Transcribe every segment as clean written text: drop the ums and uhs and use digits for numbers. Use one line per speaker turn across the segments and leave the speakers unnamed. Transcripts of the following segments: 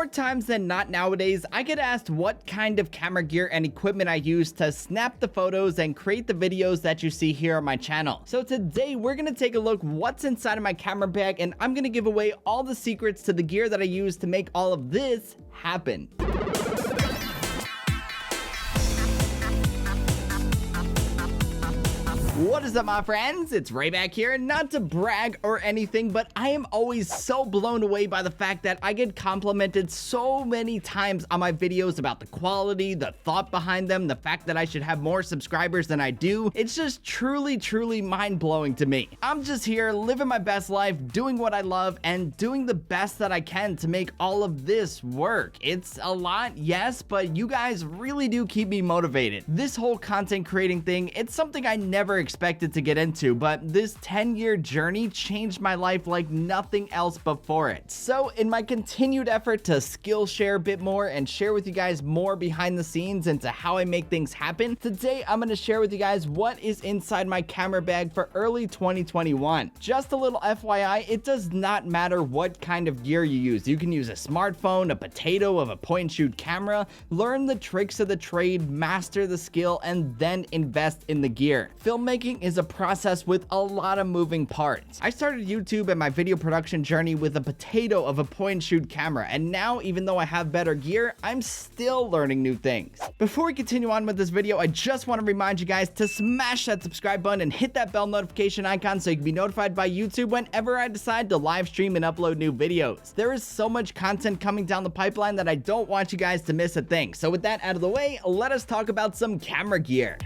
More times than not nowadays, I get asked what kind of camera gear and equipment I use to snap the photos and create the videos that you see here on my channel. So today we're gonna take a look what's inside of my camera bag, and I'm gonna give away all the secrets to the gear that I use to make all of this happen. What is up, my friends? It's Ray back here, and not to brag or anything, but I am always so blown away by the fact that I get complimented so many times on my videos about the quality, the thought behind them, the fact that I should have more subscribers than I do. It's just truly mind-blowing to me. I'm just here living my best life, doing what I love, and doing the best that I can to make all of this work. It's a lot, yes, but you guys really do keep me motivated. This whole content creating thing, it's something I never expected to get into, but this 10-year journey changed my life like nothing else before it. So in my continued effort to skill share a bit more and share with you guys more behind the scenes into how I make things happen, today I'm going to share with you guys what is inside my camera bag for early 2021. Just a little FYI, it does not matter what kind of gear you use. You can use a smartphone, a potato of a point and shoot camera, learn the tricks of the trade, master the skill, and then invest in the gear. Filmmaking is a process with a lot of moving parts. I started YouTube and my video production journey with a potato of a point and shoot camera, and now even though I have better gear, I'm still learning new things. Before we continue on with this video, I just want to remind you guys to smash that subscribe button and hit that bell notification icon so you can be notified by YouTube whenever I decide to live stream and upload new videos. There is so much content coming down the pipeline that I don't want you guys to miss a thing. So with that out of the way, let us talk about some camera gear.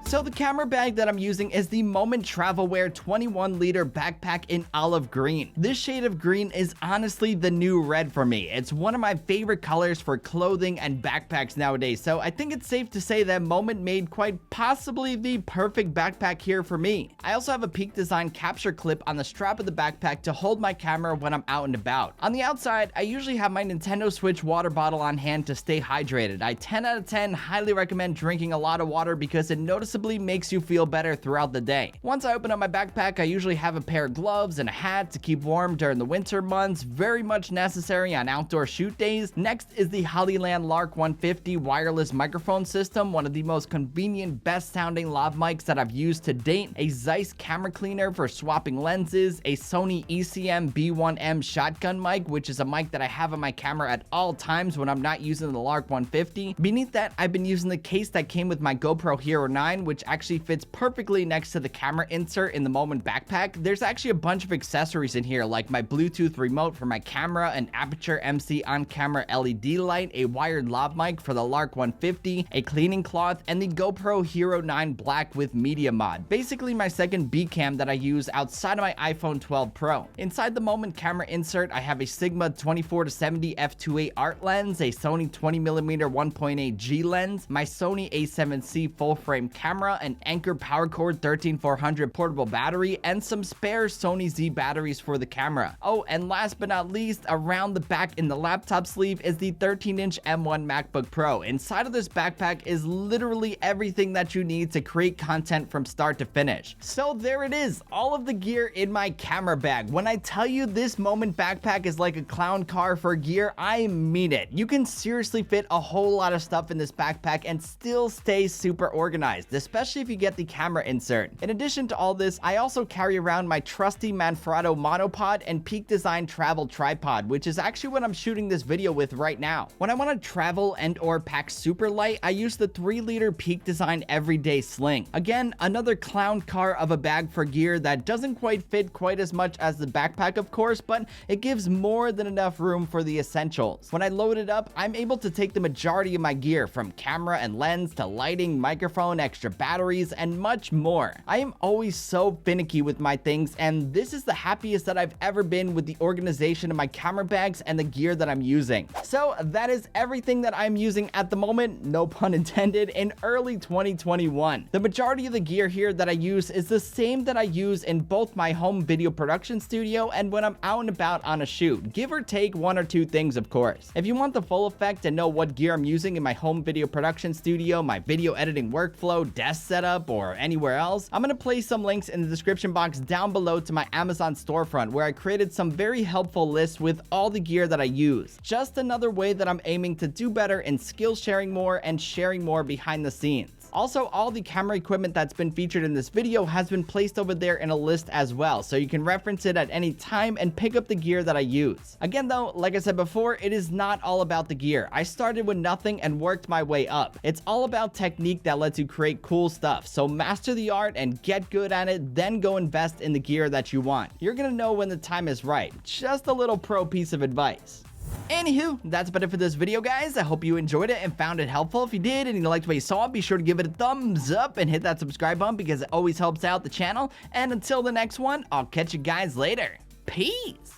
So the camera bag that I'm using is the Moment Travelwear 21-liter backpack in olive green. This shade of green is honestly the new red for me. It's one of my favorite colors for clothing and backpacks nowadays, so I think it's safe to say that Moment made quite possibly the perfect backpack here for me. I also have a Peak Design capture clip on the strap of the backpack to hold my camera when I'm out and about. On the outside, I usually have my Nintendo Switch water bottle on hand to stay hydrated. I 10 out of 10 highly recommend drinking a lot of water because it noticeably makes you feel better throughout the day. Once I open up my backpack, I usually have a pair of gloves and a hat to keep warm during the winter months, very much necessary on outdoor shoot days. Next is the Hollyland Lark 150 wireless microphone system, one of the most convenient, best sounding lav mics that I've used to date, a Zeiss camera cleaner for swapping lenses, a Sony ECM B1M shotgun mic, which is a mic that I have on my camera at all times when I'm not using the Lark 150. Beneath that, I've been using the case that came with my GoPro Hero 9, which actually fits perfectly next to the camera insert in the Moment backpack. There's actually a bunch of accessories in here, like my Bluetooth remote for my camera, an Aperture MC on-camera LED light, a wired lav mic for the Lark 150, a cleaning cloth, and the GoPro Hero 9 Black with Media Mod, basically my second B cam that I use outside of my iPhone 12 Pro. Inside the Moment camera insert, I have a Sigma 24-70 f2.8 art lens, a Sony 20mm 1.8 G lens, my Sony a7C full-frame camera, an Anker PowerCord 13400 portable battery, and some spare Sony Z batteries for the camera. Oh, and last but not least, around the back in the laptop sleeve is the 13-inch M1 MacBook Pro. Inside of this backpack is literally everything that you need to create content from start to finish. So there it is, all of the gear in my camera bag. When I tell you this Moment backpack is like a clown car for gear, I mean it. You can seriously fit a whole lot of stuff in this backpack and still stay super organized, especially if you get the camera insert. In addition to all this, I also carry around my trusty Manfrotto monopod and Peak Design travel tripod, which is actually what I'm shooting this video with right now. When I want to travel and or pack super light, I use the 3-liter Peak Design Everyday Sling. Again, another clown car of a bag for gear that doesn't quite fit quite as much as the backpack, of course, but it gives more than enough room for the essentials. When I load it up, I'm able to take the majority of my gear, from camera and lens to lighting, microphone, extra batteries, and much more. I am always so finicky with my things, and this is the happiest that I've ever been with the organization of my camera bags and the gear that I'm using. So that is everything that I'm using at the moment, no pun intended, in early 2021. The majority of the gear here that I use is the same that I use in both my home video production studio and when I'm out and about on a shoot, give or take one or two things, of course. If you want the full effect and know what gear I'm using in my home video production studio, my video editing workflow, desk setup or anywhere else, I'm gonna place some links in the description box down below to my Amazon storefront where I created some very helpful lists with all the gear that I use. Just another way that I'm aiming to do better in skill sharing more and sharing more behind the scenes. Also, all the camera equipment that's been featured in this video has been placed over there in a list as well, so you can reference it at any time and pick up the gear that I use. Again though, like I said before, it is not all about the gear. I started with nothing and worked my way up. It's all about technique that lets you create cool stuff, so master the art and get good at it, then go invest in the gear that you want. You're gonna know when the time is right. Just a little pro piece of advice. Anywho, that's about it for this video, guys. I hope you enjoyed it and found it helpful. If you did and you liked what you saw, be sure to give it a thumbs up and hit that subscribe button because it always helps out the channel. And until the next one, I'll catch you guys later. Peace!